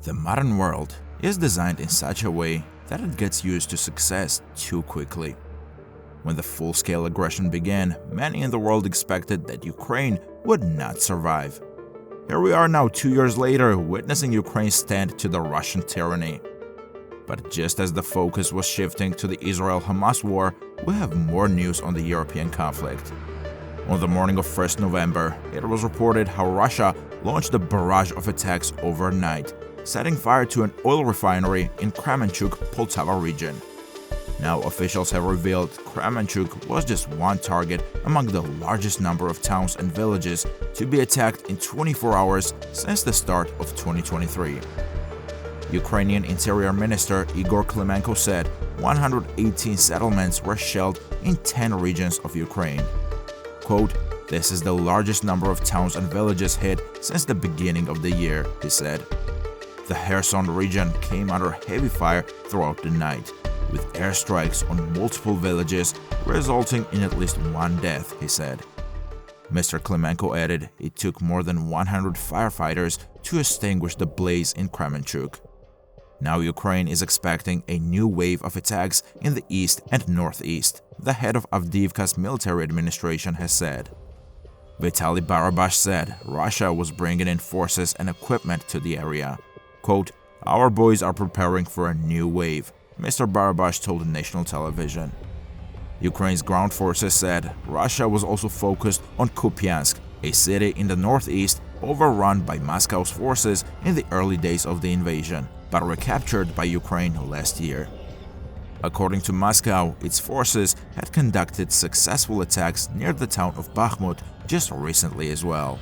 The modern world is designed in such a way that it gets used to success too quickly. When the full-scale aggression began, many in the world expected that Ukraine would not survive. Here we are now 2 years later, witnessing Ukraine stand to the Russian tyranny. But just as the focus was shifting to the Israel-Hamas war, we have more news on the European conflict. On the morning of 1st November, it was reported how Russia launched a barrage of attacks overnight, setting fire to an oil refinery in Kremenchuk, Poltava region. Now officials have revealed Kremenchuk was just one target among the largest number of towns and villages to be attacked in 24 hours since the start of 2023. Ukrainian Interior Minister Igor Klimenko said 118 settlements were shelled in 10 regions of Ukraine. Quote, "This is the largest number of towns and villages hit since the beginning of the year," he said. The Kherson region came under heavy fire throughout the night, with airstrikes on multiple villages resulting in at least one death, he said. Mr. Klimenko added it took more than 100 firefighters to extinguish the blaze in Kremenchuk. Now Ukraine is expecting a new wave of attacks in the east and northeast, the head of Avdiivka's military administration has said. Vitaly Barabash said Russia was bringing in forces and equipment to the area. Quote, "Our boys are preparing for a new wave," Mr. Barabash told national television. Ukraine's ground forces said Russia was also focused on Kupiansk, a city in the northeast overrun by Moscow's forces in the early days of the invasion, but recaptured by Ukraine last year. According to Moscow, its forces had conducted successful attacks near the town of Bakhmut just recently as well.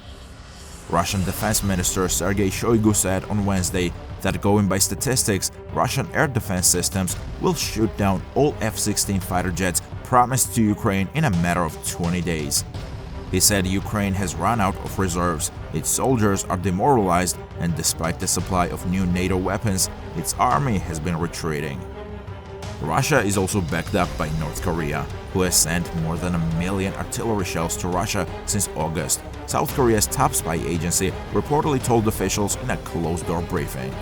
Russian Defense Minister Sergei Shoigu said on Wednesday that going by statistics, Russian air defense systems will shoot down all F-16 fighter jets promised to Ukraine in a matter of 20 days. He said Ukraine has run out of reserves, its soldiers are demoralized, and despite the supply of new NATO weapons, its army has been retreating. Russia is also backed up by North Korea, who has sent more than 1 million artillery shells to Russia since August, South Korea's top spy agency reportedly told officials in a closed-door briefing.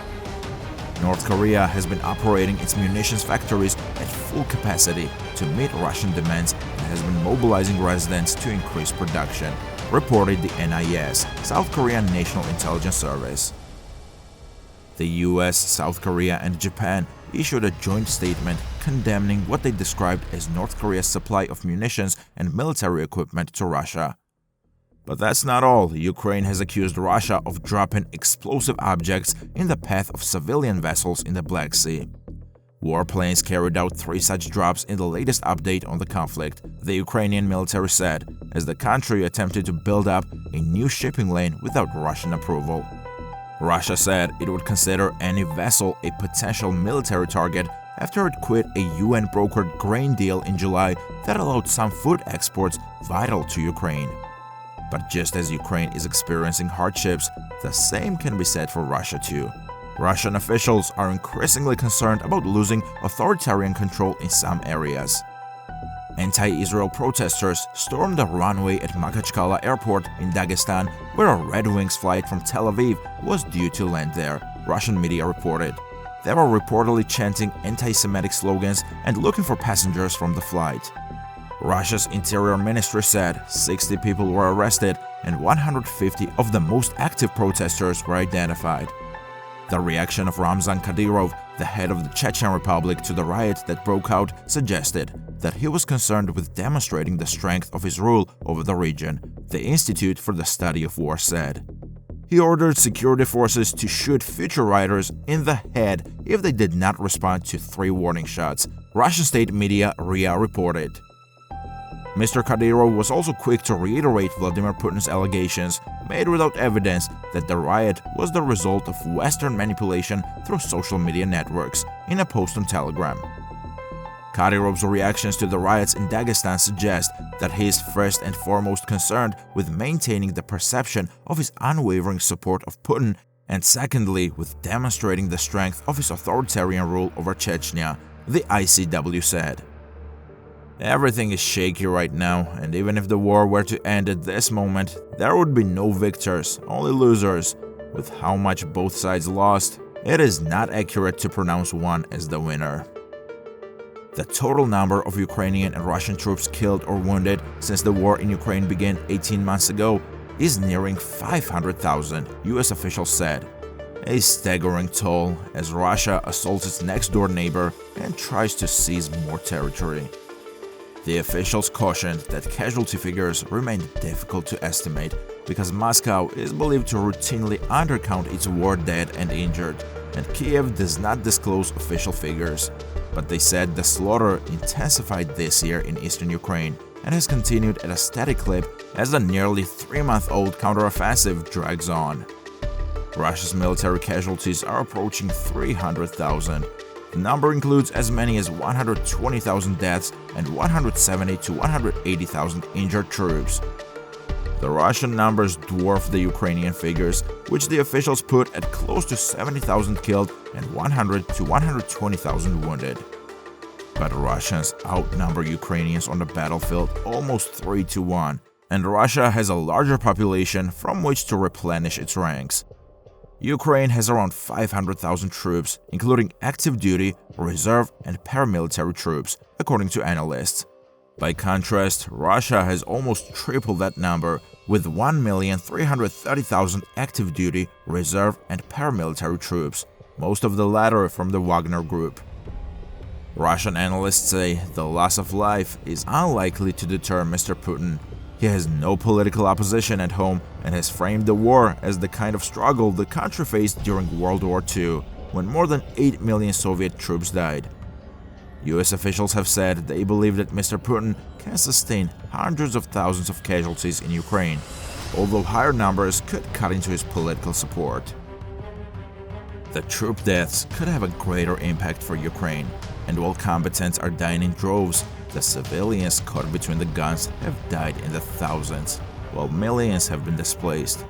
North Korea has been operating its munitions factories at full capacity to meet Russian demands and has been mobilizing residents to increase production, reported the NIS, South Korean National Intelligence Service. The US, South Korea, and Japan issued a joint statement condemning what they described as North Korea's supply of munitions and military equipment to Russia. But that's not all. Ukraine has accused Russia of dropping explosive objects in the path of civilian vessels in the Black Sea. Warplanes carried out 3 such drops in the latest update on the conflict, the Ukrainian military said, as the country attempted to build up a new shipping lane without Russian approval. Russia said it would consider any vessel a potential military target after it quit a UN-brokered grain deal in July that allowed some food exports vital to Ukraine. But just as Ukraine is experiencing hardships, the same can be said for Russia too. Russian officials are increasingly concerned about losing authoritarian control in some areas. Anti-Israel protesters stormed the runway at Makhachkala airport in Dagestan, where a Red Wings flight from Tel Aviv was due to land there, Russian media reported. They were reportedly chanting anti-Semitic slogans and looking for passengers from the flight. Russia's Interior Ministry said 60 people were arrested and 150 of the most active protesters were identified. The reaction of Ramzan Kadyrov, the head of the Chechen Republic, to the riot that broke out suggested that he was concerned with demonstrating the strength of his rule over the region, the Institute for the Study of War said. He ordered security forces to shoot future rioters in the head if they did not respond to 3 warning shots, Russian state media RIA reported. Mr. Kadyrov was also quick to reiterate Vladimir Putin's allegations, made without evidence, that the riot was the result of Western manipulation through social media networks, in a post on Telegram. Kadyrov's reactions to the riots in Dagestan suggest that he is first and foremost concerned with maintaining the perception of his unwavering support of Putin, and secondly with demonstrating the strength of his authoritarian rule over Chechnya, the ICW said. Everything is shaky right now, and even if the war were to end at this moment, there would be no victors, only losers. With how much both sides lost, it is not accurate to pronounce one as the winner. The total number of Ukrainian and Russian troops killed or wounded since the war in Ukraine began 18 months ago is nearing 500,000, US officials said. A staggering toll as Russia assaults its next-door neighbor and tries to seize more territory. The officials cautioned that casualty figures remain difficult to estimate because Moscow is believed to routinely undercount its war dead and injured, and Kiev does not disclose official figures. But they said the slaughter intensified this year in eastern Ukraine and has continued at a steady clip as the nearly 3-month-old counteroffensive drags on. Russia's military casualties are approaching 300,000. The number includes as many as 120,000 deaths and 170 to 180,000 injured troops. The Russian numbers dwarf the Ukrainian figures, which the officials put at close to 70,000 killed and 100 to 120,000 wounded. But Russians outnumber Ukrainians on the battlefield almost 3 to 1, and Russia has a larger population from which to replenish its ranks. Ukraine has around 500,000 troops, including active duty, reserve, and paramilitary troops, according to analysts. By contrast, Russia has almost tripled that number, with 1,330,000 active duty, reserve, and paramilitary troops, most of the latter from the Wagner Group. Russian analysts say the loss of life is unlikely to deter Mr. Putin. He has no political opposition at home and has framed the war as the kind of struggle the country faced during World War II, when more than 8 million Soviet troops died. US officials have said they believe that Mr. Putin can sustain hundreds of thousands of casualties in Ukraine, although higher numbers could cut into his political support. The troop deaths could have a greater impact for Ukraine, and while combatants are dying in droves, the civilians caught between the guns have died in the thousands, while millions have been displaced.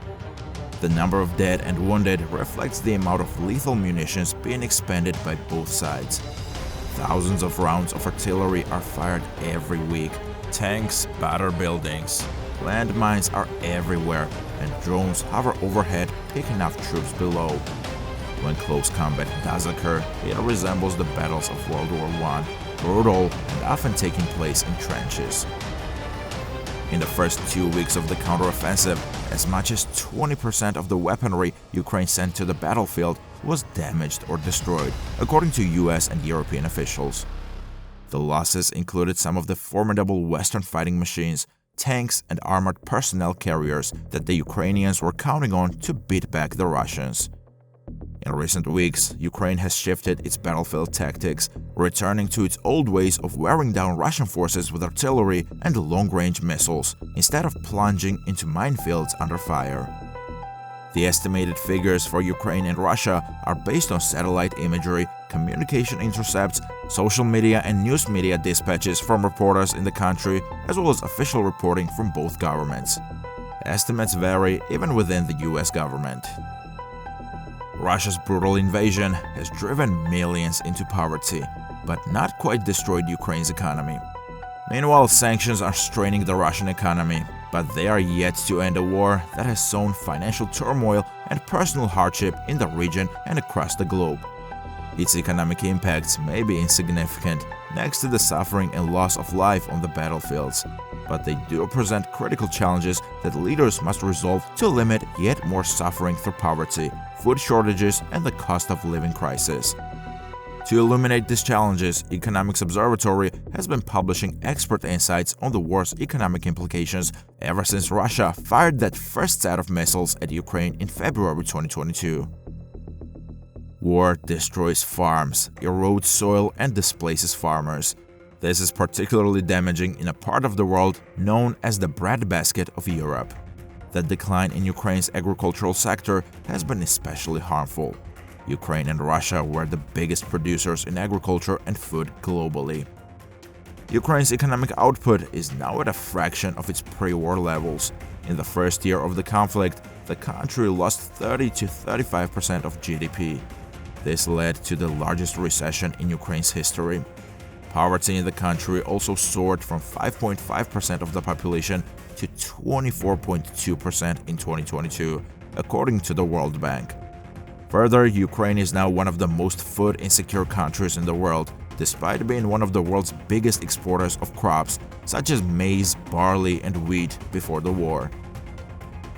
The number of dead and wounded reflects the amount of lethal munitions being expended by both sides. Thousands of rounds of artillery are fired every week, tanks batter buildings, landmines are everywhere, and drones hover overhead picking off troops below. When close combat does occur, it resembles the battles of World War I, brutal and often taking place in trenches. In the first 2 weeks of the counteroffensive, as much as 20% of the weaponry Ukraine sent to the battlefield was damaged or destroyed, according to US and European officials. The losses included some of the formidable Western fighting machines, tanks, and armored personnel carriers that the Ukrainians were counting on to beat back the Russians. In recent weeks, Ukraine has shifted its battlefield tactics, returning to its old ways of wearing down Russian forces with artillery and long-range missiles, instead of plunging into minefields under fire. The estimated figures for Ukraine and Russia are based on satellite imagery, communication intercepts, social media and news media dispatches from reporters in the country, as well as official reporting from both governments. Estimates vary even within the US government. Russia's brutal invasion has driven millions into poverty, but not quite destroyed Ukraine's economy. Meanwhile, sanctions are straining the Russian economy, but they are yet to end a war that has sown financial turmoil and personal hardship in the region and across the globe. Its economic impacts may be insignificant next to the suffering and loss of life on the battlefields, but they do present critical challenges that leaders must resolve to limit yet more suffering through poverty, food shortages, and the cost of living crisis. To illuminate these challenges, Economics Observatory has been publishing expert insights on the war's economic implications ever since Russia fired that first set of missiles at Ukraine in February 2022. War destroys farms, erodes soil, and displaces farmers. This is particularly damaging in a part of the world known as the breadbasket of Europe. The decline in Ukraine's agricultural sector has been especially harmful. Ukraine and Russia were the biggest producers in agriculture and food globally. Ukraine's economic output is now at a fraction of its pre-war levels. In the first year of the conflict, the country lost 30 to 35% of GDP. This led to the largest recession in Ukraine's history. Poverty in the country also soared from 5.5% of the population to 24.2% in 2022, according to the World Bank. Further, Ukraine is now one of the most food insecure countries in the world, despite being one of the world's biggest exporters of crops such as maize, barley, and wheat before the war.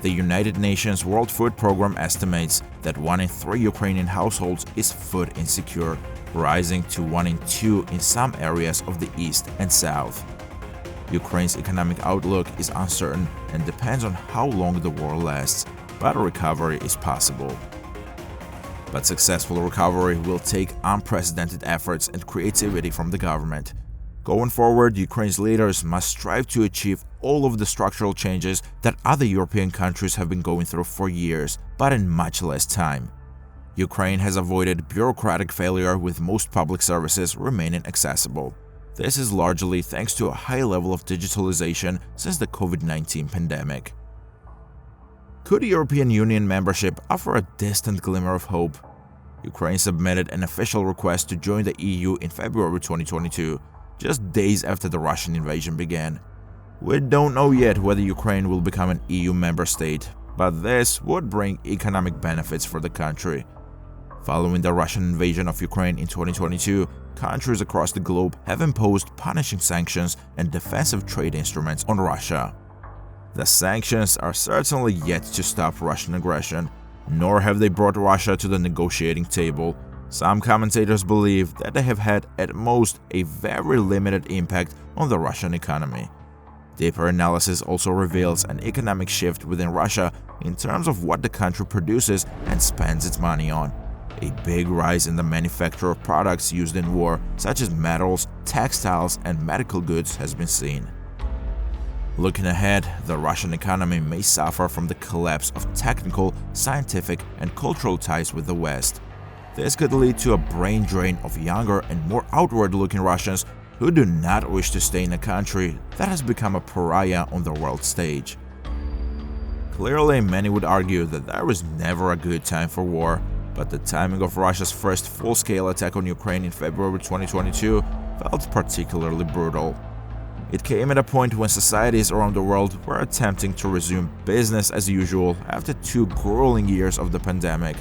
The United Nations World Food Programme estimates that 1 in 3 Ukrainian households is food insecure, rising to 1 in 2 in some areas of the east and south. Ukraine's economic outlook is uncertain and depends on how long the war lasts, but a recovery is possible. But successful recovery will take unprecedented efforts and creativity from the government. Going forward, Ukraine's leaders must strive to achieve all of the structural changes that other European countries have been going through for years, but in much less time. Ukraine has avoided bureaucratic failure, with most public services remaining accessible. This is largely thanks to a high level of digitalization since the COVID-19 pandemic. Could European Union membership offer a distant glimmer of hope? Ukraine submitted an official request to join the EU in February 2022, just days after the Russian invasion began. We don't know yet whether Ukraine will become an EU member state, but this would bring economic benefits for the country. Following the Russian invasion of Ukraine in 2022, countries across the globe have imposed punishing sanctions and defensive trade instruments on Russia. The sanctions are certainly yet to stop Russian aggression, nor have they brought Russia to the negotiating table. Some commentators believe that they have had at most a very limited impact on the Russian economy. Deeper analysis also reveals an economic shift within Russia in terms of what the country produces and spends its money on. A big rise in the manufacture of products used in war, such as metals, textiles, and medical goods, has been seen. Looking ahead, the Russian economy may suffer from the collapse of technical, scientific, and cultural ties with the West. This could lead to a brain drain of younger and more outward-looking Russians who do not wish to stay in a country that has become a pariah on the world stage. Clearly, many would argue that there was never a good time for war, but the timing of Russia's first full-scale attack on Ukraine in February 2022 felt particularly brutal. It came at a point when societies around the world were attempting to resume business as usual after 2 grueling years of the pandemic.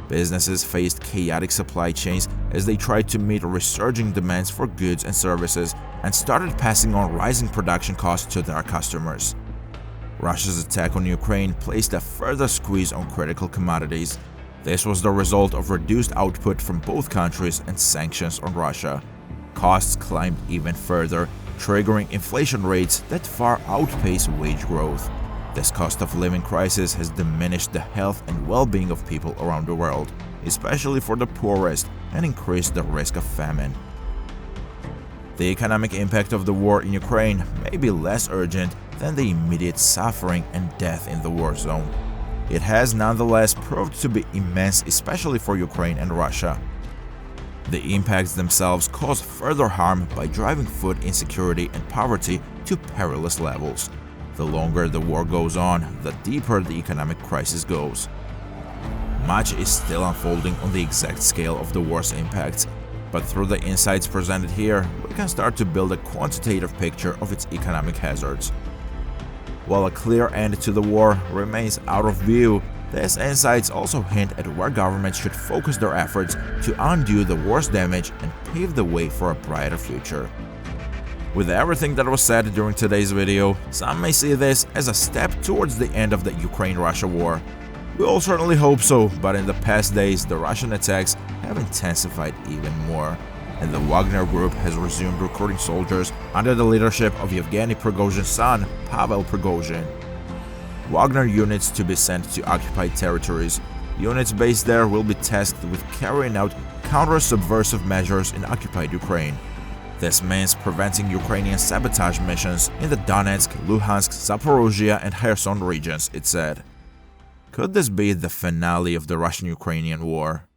Businesses faced chaotic supply chains as they tried to meet resurging demands for goods and services and started passing on rising production costs to their customers. Russia's attack on Ukraine placed a further squeeze on critical commodities. This was the result of reduced output from both countries and sanctions on Russia. Costs climbed even further, triggering inflation rates that far outpace wage growth. This cost of living crisis has diminished the health and well-being of people around the world, especially for the poorest, and increased the risk of famine. The economic impact of the war in Ukraine may be less urgent than the immediate suffering and death in the war zone. It has nonetheless proved to be immense, especially for Ukraine and Russia. The impacts themselves cause further harm by driving food insecurity and poverty to perilous levels. The longer the war goes on, the deeper the economic crisis goes. Much is still unfolding on the exact scale of the war's impacts, but through the insights presented here, we can start to build a quantitative picture of its economic hazards. While a clear end to the war remains out of view, these insights also hint at where governments should focus their efforts to undo the war's damage and pave the way for a brighter future. With everything that was said during today's video, some may see this as a step towards the end of the Ukraine-Russia war. We all certainly hope so, but in the past days the Russian attacks have intensified even more, and the Wagner Group has resumed recruiting soldiers under the leadership of Yevgeny Prigozhin's son, Pavel Prigozhin. Wagner units to be sent to occupied territories. Units based there will be tasked with carrying out counter-subversive measures in occupied Ukraine. This means preventing Ukrainian sabotage missions in the Donetsk, Luhansk, Zaporozhye and Kherson regions, it said. Could this be the finale of the Russian-Ukrainian war?